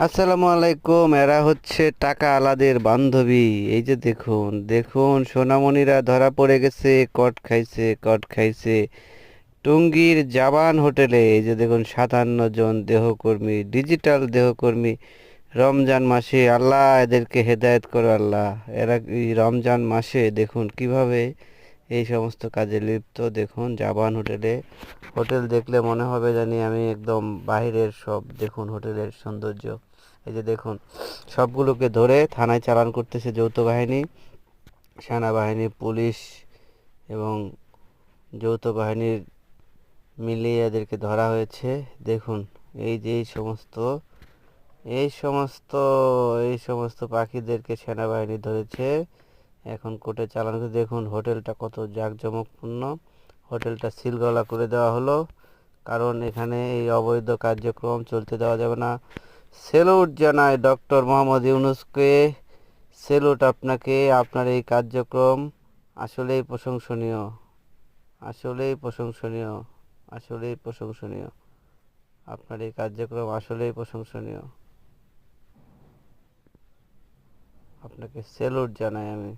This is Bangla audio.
আসসালামু আলাইকুম। এরা হচ্ছে টাকা আলাদের বান্ধবী। এই যে দেখুন দেখুন, সোনামণিরা ধরা পড়ে গেছে, কট খাইছে কট খাইছে টঙ্গীর জাবান হোটেলে। এই যে দেখুন, 57 জন দেহকর্মী, ডিজিটাল দেহকর্মী। রমজান মাসে আল্লাহ এদেরকে হেদায়েত করো আল্লাহ। এরা এই রমজান মাসে দেখুন কিভাবে এই সমস্ত কাজে লিপ্ত। দেখুন জাবান হোটেলে, হোটেল দেখলে মনে হবে জানি আমি একদম বাইরের সব। দেখুন হোটেলের সৌন্দর্য। এই যে দেখুন, সবগুলোকে ধরে থানায় চালান করতেছে যৌথ বাহিনী, সেনাবাহিনী, পুলিশ এবং যৌথ বাহিনীর মিলিয়ে এদেরকে ধরা হয়েছে। দেখুন এই যে এই সমস্ত এই সমস্ত পাখিদেরকে সেনাবাহিনী ধরেছে, এখন কোর্টে চালান করে। দেখুন হোটেলটা কত জাঁকজমকপূর্ণ। হোটেলটা সিলগালা করে দেওয়া হলো, কারণ এখানে এই অবৈধ কার্যক্রম চলতে দেওয়া যাবে না। স্যালুট জানাই ডক্টর মোহাম্মদ ইউনূসকে, স্যালুট আপনাকে। আপনার এই কার্যক্রম আসলেই প্রশংসনীয়, আসলেই প্রশংসনীয়, আসলেই প্রশংসনীয়। আপনার এই কার্যক্রম আসলেই প্রশংসনীয়, আপনাকে স্যালুট জানাই আমি।